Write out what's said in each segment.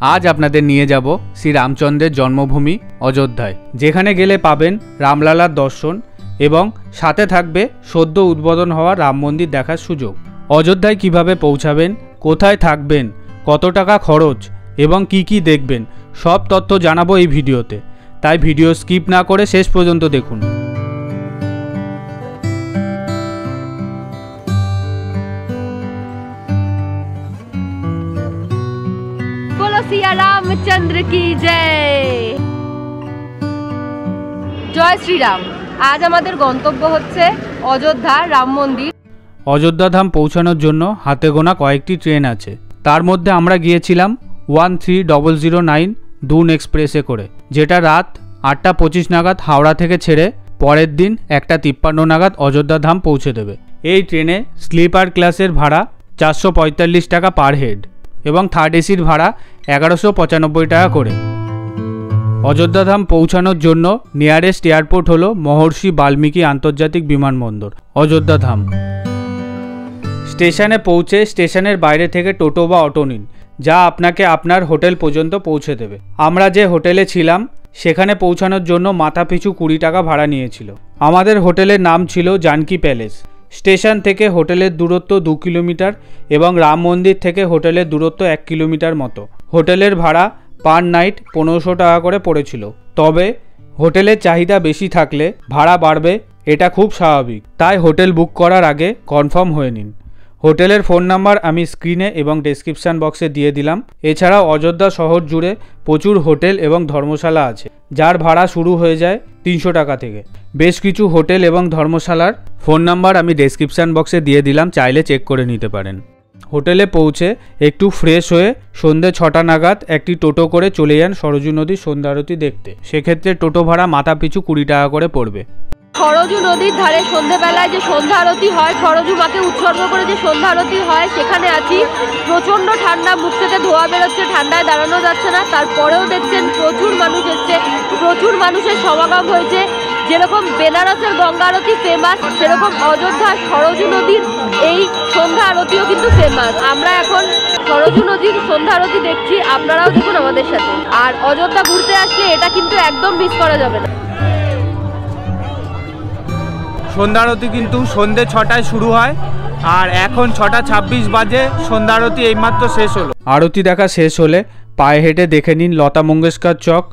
আজ আপনাদের নিয়ে যাব শ্রী রামচন্দ্রের জন্মভূমি অযোধ্যায়, যেখানে গেলে পাবেন রামলালার দর্শন এবং সাথে থাকবে সদ্য উদ্বোধন হওয়া রাম মন্দির দেখার সুযোগ। অযোধ্যায় কিভাবে পৌঁছাবেন, কোথায় থাকবেন, কত টাকা খরচ এবং কি কি দেখবেন, সব তথ্য জানাবো এই ভিডিওতে। তাই ভিডিও স্কিপ না করে শেষ পর্যন্ত দেখুন। सिया रामचंद्र की जय। जय श्री राम। आज আমাদের গন্তব্য হচ্ছে অযোধ্যা রাম মন্দির। অযোধ্যা ধাম পৌঁছানোর জন্য হাতে গোনা কয়েকটি ট্রেন আছে। তার মধ্যে আমরা গিয়েছিলাম 13009 দুন এক্সপ্রেসে করে, যেটা রাত 8:25 নাগাদ হাওড়া থেকে ছেড়ে পরের দিন 1:53 নাগাদ অযোধ্যা ধাম পৌঁছে দেবে। এই ট্রেনে স্লিপার ক্লাসের ভাড়া 445 টাকা পার হেড এবং থার্ড এসির ভাড়া 1195 টাকা করে। অযোধ্যা ধাম পৌঁছানোর জন্য নিয়ারেস্ট এয়ারপোর্ট হলো মহর্ষি বাল্মীকি আন্তর্জাতিক বিমানবন্দর অযোধ্যা ধাম। স্টেশনে পৌঁছে স্টেশনের বাইরে থেকে টোটো বা অটো নিন, যা আপনাকে আপনার হোটেল পর্যন্ত পৌঁছে দেবে। আমরা যে হোটেলে ছিলাম সেখানে পৌঁছানোর জন্য মাথাপিছু 20 টাকা ভাড়া নিয়েছিল। আমাদের হোটেলের নাম ছিল জানকী প্যালেস। স্টেশন থেকে হোটেলের দূরত্ব 2 কিলোমিটার এবং রাম মন্দির থেকে হোটেলের দূরত্ব 1 কিলোমিটার মতো। হোটেলের ভাড়া পার নাইট 1500 টাকা করে পড়েছিল। তবে হোটেলের চাহিদা বেশি থাকলে ভাড়া বাড়বে, এটা খুব স্বাভাবিক। তাই হোটেল বুক করার আগে কনফার্ম হয়ে নিন। হোটেলের ফোন নাম্বার আমি স্ক্রিনে এবং ডেসক্রিপশান বক্সে দিয়ে দিলাম। এছাড়াও অযোধ্যা শহর জুড়ে প্রচুর হোটেল এবং ধর্মশালা আছে, যার ভাড়া শুরু হয়ে যায় 300 টাকা থেকে। বেশ কিছু হোটেল এবং ধর্মশালার ফোন নাম্বার আমি ডেসক্রিপশান বক্সে দিয়ে দিলাম, চাইলে চেক করে নিতে পারেন। হোটেলে পৌঁছে একটু ফ্রেশ হয়ে সন্ধ্যে 6টা নাগাদ একটি টোটো করে চলে যান সরজু নদীর সন্ধ্যা আরতি দেখতে। সেক্ষেত্রে টোটো ভাড়া মাথা পিছু 20 টাকা করে পড়বে। সরজু নদীর ধারে সন্ধ্যেবেলায় যে সন্ধ্যা আরতি হয়, সরজু মাকে উৎসর্গ করে যে সন্ধ্যা আরতি হয়, সেখানে আছি। প্রচণ্ড ঠান্ডা, মুখ থেকে ধোয়া বেরোচ্ছে, ঠান্ডায় দাঁড়ানো যাচ্ছে না। তারপরেও দেখছেন প্রচুর মানুষ এসছে, প্রচুর মানুষের সমাগম হয়েছে। যেরকম বেনারসের গঙ্গা আরতি ফেমাস, সেরকম অযোধ্যার সরজু নদীর এই সন্ধ্যা আরতিও কিন্তু ফেমাস। আমরা এখন সরজু নদীর সন্ধ্যা আরতি দেখছি, আপনারাও দেখুন আমাদের সাথে। আর অযোধ্যা ঘুরতে আসলে এটা কিন্তু একদম মিস করা যাবে না। সন্ধ্যা আরতি কিন্তু সন্ধ্যে 6টায় শুরু হয় আর এখন 6:26 বাজে। সন্ধ্যা আরতি এইমাত্র শেষ হলো। আরতি দেখা শেষ হলে পায়ে হেঁটে দেখে নিন লতা মঙ্গেশকর চক,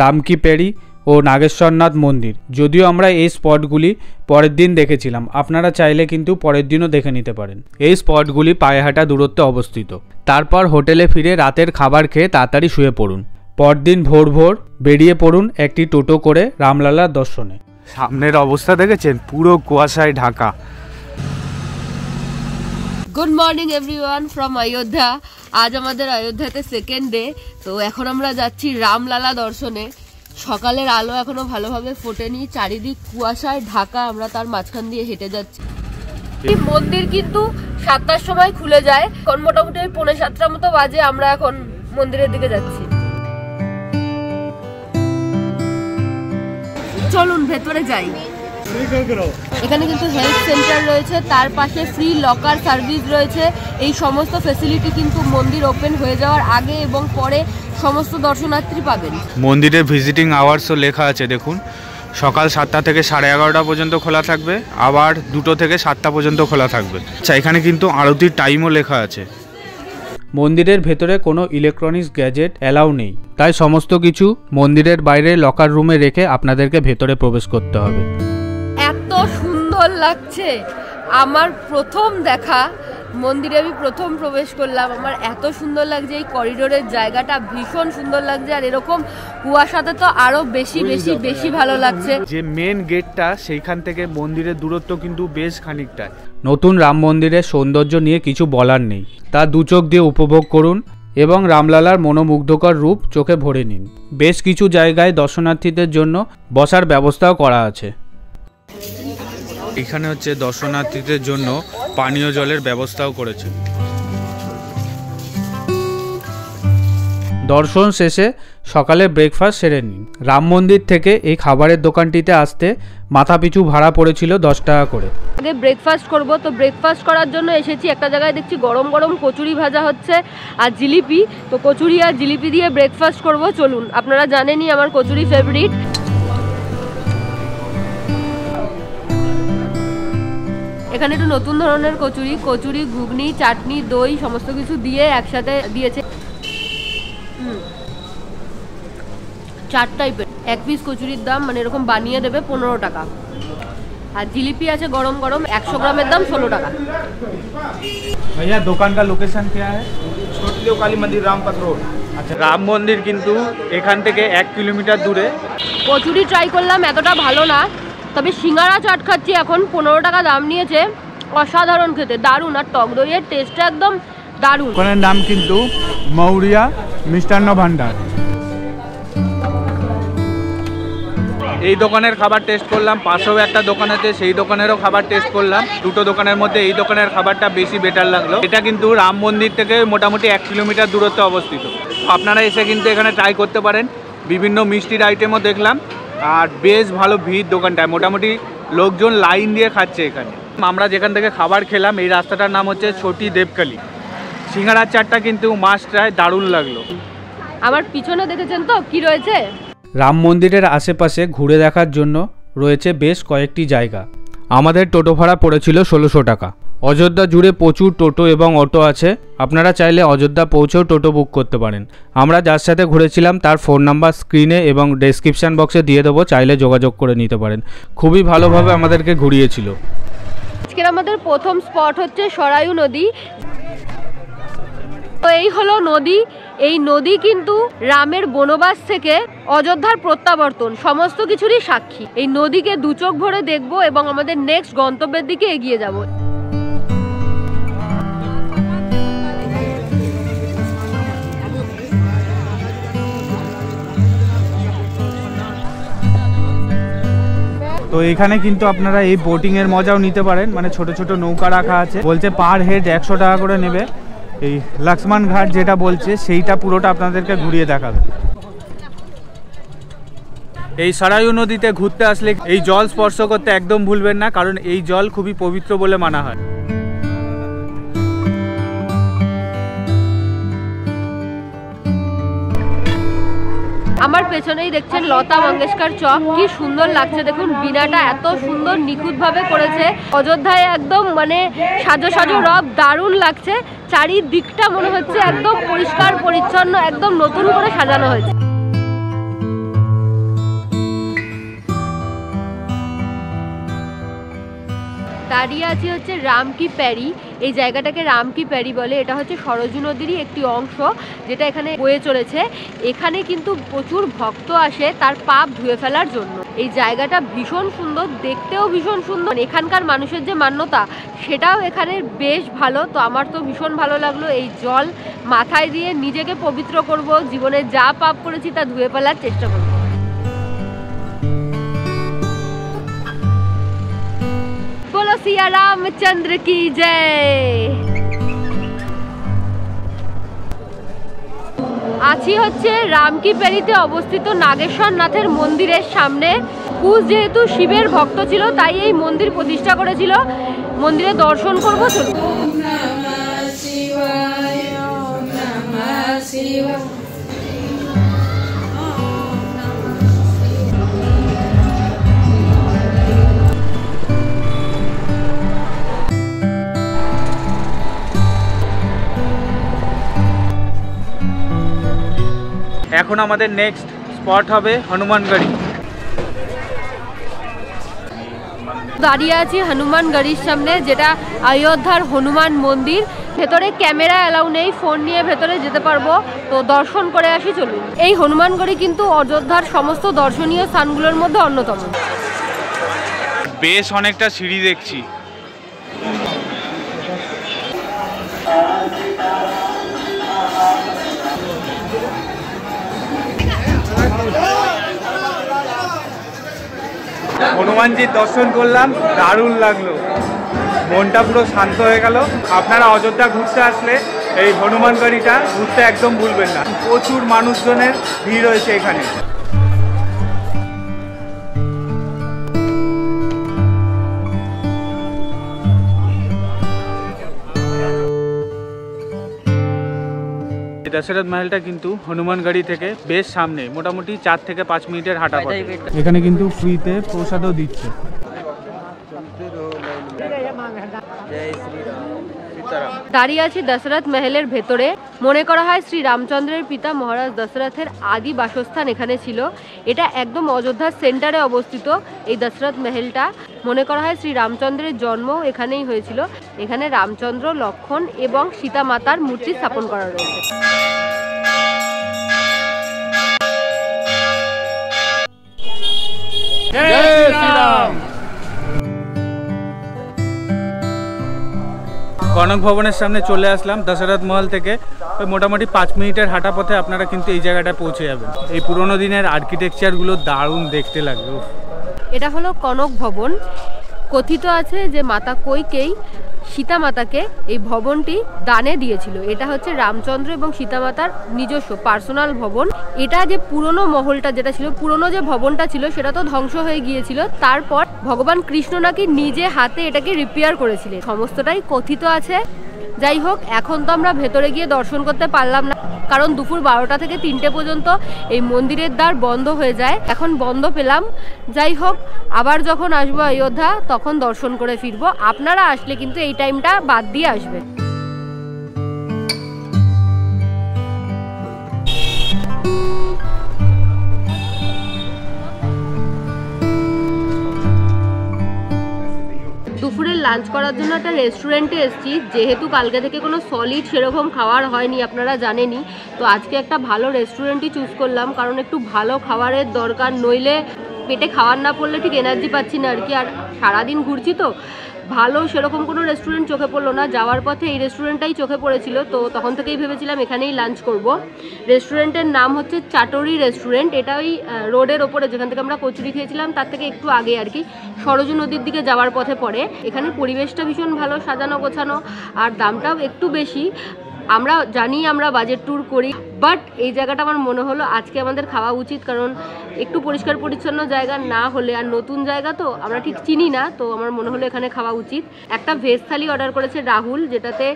রামকি পেড়ি ও নাগেশ্বরনাথ মন্দির। যদিও আমরা এই স্পটগুলি পরের দিন দেখেছিলাম, আপনারা চাইলে কিন্তু পরের দিনও দেখে নিতে পারেন। এই স্পটগুলি পায়ে হাঁটা দূরত্বে অবস্থিত। তারপর হোটেলে ফিরে রাতের খাবার খেয়ে তাড়াতাড়ি শুয়ে পড়ুন। পরদিন ভোর ভোর বেরিয়ে পড়ুন একটি টোটো করে রামলালার দর্শনে। সামনের অবস্থা দেখেছেন, পুরো কুয়াশায় Dhaka. Good morning everyone from Ayodhya. আজ আমাদের অযোধ্যাতে সেকেন্ড ডে। তো এখন আমরা যাচ্ছি রামলালা দর্শনে। সকালের আলো এখনো ভালোভাবে ফোটেনি, চারিদিক কুয়াশায় ঢাকা, আমরা তার মাঝখান দিয়ে হেঁটে যাচ্ছি। এই মন্দির কিন্তু 7টার সময় খুলে যায়, এখন মোটামুটি 6:45 মতো বাজে। আমরা এখন মন্দিরের দিকে যাচ্ছি। চলুন ভেতরে যাই। এখানে কিন্তু হেলথ সেন্টার রয়েছে, তার পাশে ফ্রি লকার সার্ভিস রয়েছে। এই সমস্ত ফ্যাসিলিটি কিন্তু মন্দির ওপেন হয়ে যাওয়ার আগে এবং পরে সমস্ত দর্শনার্থী পাবেন। মন্দিরে ভিজিটিং আওয়ার্সও লেখা আছে, দেখুন। সকাল 7টা থেকে 11:30 পর্যন্ত খোলা থাকবে, আবার 2টো থেকে 7টা পর্যন্ত খোলা থাকবে। আচ্ছা, এখানে কিন্তু আরতির টাইমও লেখা আছে। মন্দিরের ভেতরে কোনো ইলেকট্রনিক্স গ্যাজেট অ্যালাউ নেই, তাই সমস্ত কিছু মন্দিরের বাইরে লকার রুমে রেখে আপনাদেরকে ভেতরে প্রবেশ করতে হবে। এত সুন্দর লাগছে, আমার প্রথম দেখা মন্দিরে, আমি প্রথম প্রবেশ করলাম। আমার এত সুন্দর লাগছে, এই করিডোরের জায়গাটা ভীষণ সুন্দর লাগছে। আর এরকম কুয়াশাতে তো আরো বেশি বেশি বেশি ভালো লাগছে। যে মেন গেটটা, সেইখান থেকে মন্দিরের দূরত্ব কিন্তু বেশ খানিকটা। নতুন রাম মন্দিরের সৌন্দর্য নিয়ে কিছু বলার নেই, তা দু চোখ দিয়ে উপভোগ করুন এবং রামলালার মনোমুগ্ধকর রূপ চোখে ভরে নিন। বেশ কিছু জায়গায় দর্শনার্থীদের জন্য বসার ব্যবস্থাও করা আছে। এখানে হচ্ছে দর্শনার্থীদের জন্য পানীয় জলের ব্যবস্থাও করেছে। দর্শন শেষে সকালে ব্রেকফাস্ট সেরে নিন। রাম মন্দির থেকে এই খাবারের দোকানটিতে আসতে মাথাপিছু ভাড়া পড়েছিল 10 টাকা করে। আগে ব্রেকফাস্ট করব, তো ব্রেকফাস্ট করার জন্য এসেছি। একটা জায়গায় দেখছি গরম গরম কচুরি ভাজা হচ্ছে আর জিলিপি, তো কচুরি আর জিলিপি দিয়ে ব্রেকফাস্ট করব। চলুন, আপনারা জানেনই আমার কচুরি ফেভারিট। এখানে একটু নতুন ধরনের কচুরি, ঘুগনি, চাটনি, দই সমস্ত কিছু দিয়ে একসাথে দিয়েছে। 4 টাইপের, এক পিস কচুরির দাম মানে এরকম বানিয়ে দেবে 15 টাকা। আর জিলিপি আছে গরম গরম, 100 গ্রামের দাম 16 টাকা। ভাইয়া দোকান का লোকেশন क्या है? छोटी देव काली मंदिर रामपथ रोड। আচ্ছা, রাম মন্দির কিন্তু এখান থেকে 1 কিলোমিটার দূরে। কচুরি ট্রাই করলাম, এতটা ভালো না, তবে সিঙ্গারা চাট খাচ্ছি এখন। 15 টাকা দাম নিয়েছে, অসাধারণ খেতে, দারুণ। আর টক দইয়ের টেস্টটা একদম দারুণ। দোকানের নাম কিন্তু মৌরিয়া মিষ্টান্ন ভান্ডার। এই দোকানের খাবার টেস্ট করলাম, পাশেও একটা দোকান আছে সেই দোকানেরও খাবার টেস্ট করলাম। দুটো দোকানের মধ্যে এই দোকানের খাবারটা বেশি বেটার লাগলো। এটা কিন্তু রাম মন্দির থেকে মোটামুটি 1 কিলোমিটার দূরত্বে অবস্থিত। আপনারা এসে কিন্তু এখানে ট্রাই করতে পারেন। বিভিন্ন মিষ্টির আইটেমও দেখলাম আর বেশ ভালো ভিড় দোকানটায়, মোটামুটি লোকজন লাইন দিয়ে খাচ্ছে এখানে। আমরা যেখান থেকে খাবার খেলাম এই রাস্তাটার নাম হচ্ছে ছোটি দেবকালী। সিঙ্গারার চাটটা কিন্তু মাস্ট ট্রাই, দারুণ লাগলো। আমার পিছনে দেখেছেন তো কি রয়েছে? রাম মন্দিরের আশেপাশে ঘুরে দেখার জন্য রয়েছে বেশ কয়েকটি জায়গা। আমাদের টোটো ভাড়া পড়েছিল 1600 টাকা। অযোধ্যা জুড়ে প্রচুর টোটো এবং অটো আছে, আপনারা চাইলে অযোধ্যা পৌঁছেও টোটো বুক করতে পারেন। আমরা যার সাথে ঘুরেছিলাম তার ফোন নাম্বার স্ক্রিনে এবং ডেসক্রিপশান বক্সে দিয়ে দেবো, চাইলে যোগাযোগ করে নিতে পারেন। খুবই ভালোভাবে আমাদেরকে ঘুরিয়েছিল। আজকের আমাদের প্রথম স্পট হচ্ছে সরায়ু নদী। তো এই হলো নদী। এই নদী কিন্তু রামের বনবাস থেকে অযোধ্যার প্রত্যাবর্তন সমস্ত কিছুরই সাক্ষী। এই নদীকে দু চোখ ভরে দেখবো এবং আমাদের নেক্সট গন্তব্যের দিকে এগিয়ে যাব। তো এখানে কিন্তু আপনারা এই বোটিংয়ের মজাও নিতে পারেন, মানে ছোট ছোট নৌকা রাখা আছে। বলছে পার হেড 100 টাকা করে নেবে। এই লক্ষ্মণ ঘাট যেটা বলছে সেইটা পুরোটা আপনাদেরকে ঘুরিয়ে দেখাবে। এই সরায়ু নদীতে ঘুরতে আসলে এই জল স্পর্শ করতে একদম ভুলবেন না, কারণ এই জল খুবই পবিত্র বলে মানা হয়। আমার পেছনেই দেখছেন লতা মঙ্গেশকর চক, কি সুন্দর লাগছে দেখুন। বিনাটা এত সুন্দর নিখুঁতভাবে করেছে। অযোধ্যায় একদম মানে সাজো সাজো রব, দারুণ লাগছে। চারিদিকটা মনে হচ্ছে একদম পরিষ্কার পরিচ্ছন্ন, একদম নতুন করে সাজানো হয়েছে। দাঁড়িয়ে আছি হচ্ছে রাম কি প্যারি। এই জায়গাটাকে রাম কি প্যারি বলে। এটা হচ্ছে সরজু নদীরই একটি অংশ যেটা এখানে বয়ে চলেছে। এখানে কিন্তু প্রচুর ভক্ত আসে তার পাপ ধুয়ে ফেলার জন্য। এই জায়গাটা ভীষণ সুন্দর, দেখতেও ভীষণ সুন্দর। এখানকার মানুষের যে মান্যতা সেটাও এখানে বেশ ভালো। তো আমার তো ভীষণ ভালো লাগলো। এই জল মাথায় দিয়ে নিজেকে পবিত্র করব, জীবনে যা পাপ করেছি তা ধুয়ে ফেলার চেষ্টা করব। बोलो सिया रामचंद्र की जय। আছি হচ্ছে রামকি প্যারিতে অবস্থিত নাগেশ্বর নাথের মন্দিরের সামনে। কুশ যেহেতু শিবের ভক্ত ছিল তাই এই মন্দির প্রতিষ্ঠা করেছিল। মন্দিরে দর্শন করবো। এখন আমাদের নেক্সট স্পট হবে হনুমানগড়ি। দাঁড়িয়ে আছি হনুমানগড়ির সামনে, যেটা অযোধ্যার হনুমান মন্দির। ভেতরে ক্যামেরা অ্যালাউ নেই, ফোন নিয়ে ভেতরে যেতে পারবো। তো দর্শন করে আসি চলুন। এই হনুমানগড়ি কিন্তু অযোধ্যার সমস্ত দর্শনীয় স্থানগুলোর মধ্যে অন্যতম। বেশ অনেকটা সিঁড়ি দেখছি। হনুমানজির দর্শন করলাম, দারুণ লাগলো, মনটা পুরো শান্ত হয়ে গেল। আপনারা অযোধ্যা ঘুরতে আসলে এই হনুমানগড়িটা ঘুরতে একদম ভুলবেন না, প্রচুর মানুষজনের ভিড় হয়েছে এখানে। দশরথ মহলটা কিন্তু হনুমানগড়ি থেকে বেশ সামনে, মোটামুটি 4 থেকে 5 মিনিটের হাঁটা পথে। এখানে কিন্তু ফ্রিতে প্রসাদও দিচ্ছে। দাঁড়িয়ে আছি দশরথ মহলের ভেতরে। মনে করা হয় শ্রী রামচন্দ্রের পিতা মহারাজ দশরথের আদি বাসস্থান এখানে ছিল। এটা একদম অযোধ্যার সেন্টারে অবস্থিত এই দশরথ মহলটা। মনে করা হয় শ্রী রামচন্দ্রের জন্ম এখানেই হয়েছিল। এখানে রামচন্দ্র, লক্ষ্মণ এবং সীতা মাতার মূর্তি স্থাপন করা রয়েছে। কনক ভবনের সামনে চলে আসলাম দশরথ মহল থেকে। ওই মোটামুটি 5 মিনিটের হাঁটা পথে আপনারা কিন্তু এই জায়গাটায় পৌঁছে যাবেন। এই পুরোনো দিনের আর্কিটেকচারগুলো দারুণ দেখতে লাগে। এটা হলো কনক ভবন। কথিত আছে যে মাতা কইকেয়ী সীতা মাতাকে এই ভবনটি দানে দিয়েছিল। এটা হচ্ছে রামচন্দ্র এবং সীতা মাতার নিজস্ব পার্সোনাল ভবন। এটা যে পুরনো মহলটা যেটা ছিল, পুরনো যে ভবনটা ছিল সেটা তো ধ্বংস হয়ে গিয়েছিল। তারপর ভগবান কৃষ্ণ নাকি নিজে হাতে এটাকে রিপেয়ার করেছিলেন, সমস্তটাই কথিত আছে। যাই হোক, এখন তো আমরা ভেতরে গিয়ে দর্শন করতে পারলাম না, কারণ দুপুর 12টা থেকে 3টে পর্যন্ত এই মন্দিরের দ্বার বন্ধ হয়ে যায়। এখন বন্ধ পেলাম। যাই হোক, আবার যখন আসবো অযোধ্যা তখন দর্শন করে ফিরবো। আপনারা আসলে কিন্তু এই টাইমটা বাদ দিয়ে আসবেন। দুপুরের লাঞ্চ করার জন্য একটা রেস্টুরেন্টে এসেছি। যেহেতু কালকে থেকে কোনো সলিড সেরকম খাওয়ার হয়নি, আপনারা জানেনই, তো আজকে একটা ভালো রেস্টুরেন্টই চুজ করলাম, কারণ একটু ভালো খাবারের দরকার। নইলে পেটে খাবার না পড়লে ঠিক এনার্জি পাচ্ছি না আর কি। আর সারাদিন ঘুরছি তো ভালো সেরকম কোনো রেস্টুরেন্ট চোখে পড়লো না। যাওয়ার পথে এই রেস্টুরেন্টটাই চোখে পড়েছিল, তো তখন থেকেই ভেবেছিলাম এখানেই লাঞ্চ করব। রেস্টুরেন্টের নাম হচ্ছে চাটরি রেস্টুরেন্ট। এটা ওই রোডের ওপরে, যেখান থেকে আমরা কচুরি খেয়েছিলাম তার থেকে একটু আগে আর কি, সরজু নদীর দিকে যাওয়ার পথে পড়ে। এখানে পরিবেশটা ভীষণ ভালো, সাজানো গোছানো, আর দামটাও একটু বেশি। আমরা জানি আমরা বাজেট ট্যুর করি, বাট এই জায়গাটা আমার মনে হলো আজকে আমাদের খাওয়া উচিত, কারণ একটু পরিষ্কার পরিচ্ছন্ন জায়গা না হলে, আর নতুন জায়গা তো আমরা ঠিক চিনি না, তো আমার মনে হলো এখানে খাওয়া উচিত। একটা ভেজ থালি অর্ডার করেছে রাহুল, যেটাতে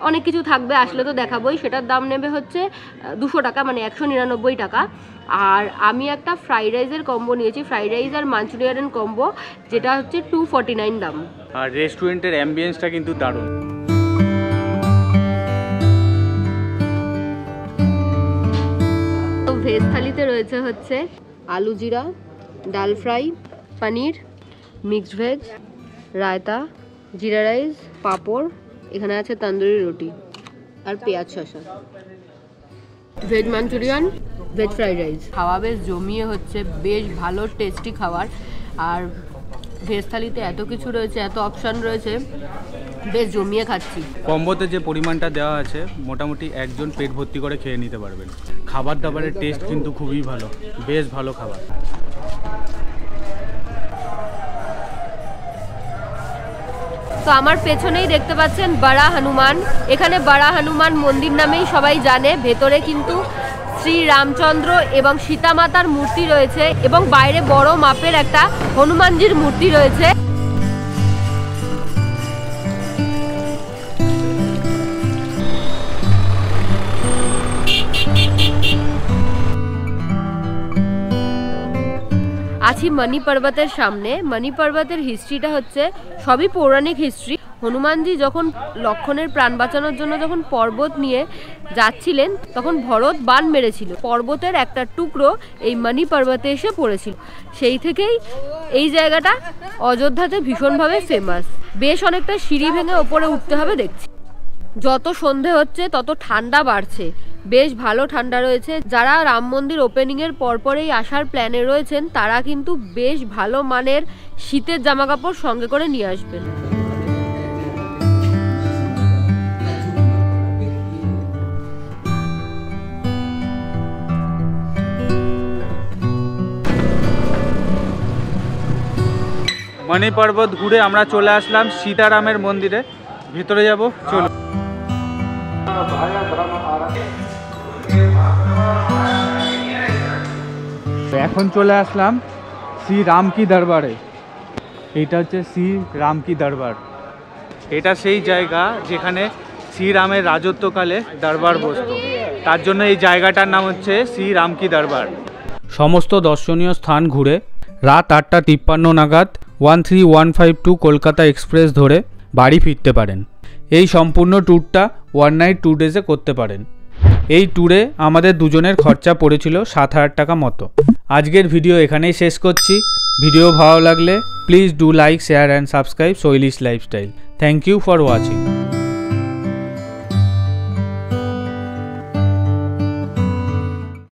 অনেক কিছু থাকবে, আসলে তো দেখাবোই। সেটার দাম নেবে হচ্ছে 200 টাকা, মানে 199 টাকা। আর আমি একটা ফ্রাইড রাইসের কম্বো নিয়েছি, ফ্রাইড রাইস আর মাঞ্চুরিয়ান কম্বো, যেটা হচ্ছে 249 দাম। আর রেস্টুরেন্টের অ্যাম্বিয়েন্সটা কিন্তু দারুণ। ভেজ থালিতে রয়েছে হচ্ছে আলু জিরা, ডাল ফ্রাই, পনির, মিক্সড ভেজ, রায়তা, জিরা রাইস, পাঁপড়, এখানে আছে তন্দুরি রুটি আর পেঁয়াজ শসা। Veg Manchurian, veg fried rice. খাওয়া বেশ জমিয়ে হচ্ছে, বেশ ভালো টেস্টি খাবার। আর ভেজ থালিতে এত কিছু রয়েছে, এত অপশান রয়েছে, বেশ জমিয়ে খাচ্ছি। কম্বোতে যে পরিমাণটা দেওয়া আছে মোটামুটি একজন পেট ভর্তি করে খেয়ে নিতে পারবেন। খাবার দাবারের টেস্ট কিন্তু খুবই ভালো, বেশ ভালো খাবার। তো আমার পেছনেই দেখতে পাচ্ছেন বড়া হনুমান। এখানে বড়া হনুমান মন্দির নামেই সবাই জানে। ভেতরে কিন্তু শ্রী রামচন্দ্র এবং সীতা মাতার মূর্তি রয়েছে, এবং বাইরে বড় মাপের একটা হনুমানজির মূর্তি রয়েছে। আছি মণি পর্বতের সামনে। মণি পর্বতের হিস্ট্রিটা হচ্ছে সবই পৌরাণিক হিস্ট্রি। হনুমানজি যখন লক্ষ্মণের প্রাণ বাঁচানোর জন্য যখন পর্বত নিয়ে যাচ্ছিলেন, তখন ভরত বান মেরেছিল। পর্বতের একটা টুকরো এই মণি পর্বতে এসে পড়েছিল। সেই থেকেই এই জায়গাটা অযোধ্যাতে ভীষণভাবে ফেমাস। বেশ অনেকটা সিঁড়ি ভেঙে ওপরে উঠতে হবে দেখছি। যত সন্ধে হচ্ছে তত ঠান্ডা বাড়ছে, বেশ ভালো ঠান্ডা রয়েছে। যারা রাম মন্দির ওপেনিংয়ের পরপরেই আসার প্ল্যানে রয়েছেন, তারা কিন্তু বেশ ভালো মানের শীতের জামাকাপড় সঙ্গে করে নিয়ে আসবেন। মণি পর্বত ঘুরে আমরা চলে আসলাম সীতারামের মন্দিরে। ভিতরে যাব, চলো। এখন চলে আসলাম শ্রী রাম কি দরবারে। এটা হচ্ছে শ্রী রাম কি দরবার। এটা সেই জায়গা যেখানে শ্রীরামের রাজত্বকালে দরবার বসতো, তার জন্য এই জায়গাটার নাম হচ্ছে শ্রী রাম কি দরবার। সমস্ত দর্শনীয় স্থান ঘুরে রাত 8:53 নাগাদ 13152 কলকাতা এক্সপ্রেস ধরে বাড়ি ফিরতে পারেন। এই সম্পূর্ণ ট্যুরটা 1 নাইট 2 ডেজে করতে পারেন। এই ট্যুরে আমাদের দুজনের খরচা পড়েছিল 7,000 টাকা মতো। আজকের ভিডিও এখানেই শেষ করছি। ভিডিও ভালো লাগলে please do like, share and subscribe শৈলিশ lifestyle. Thank you for watching.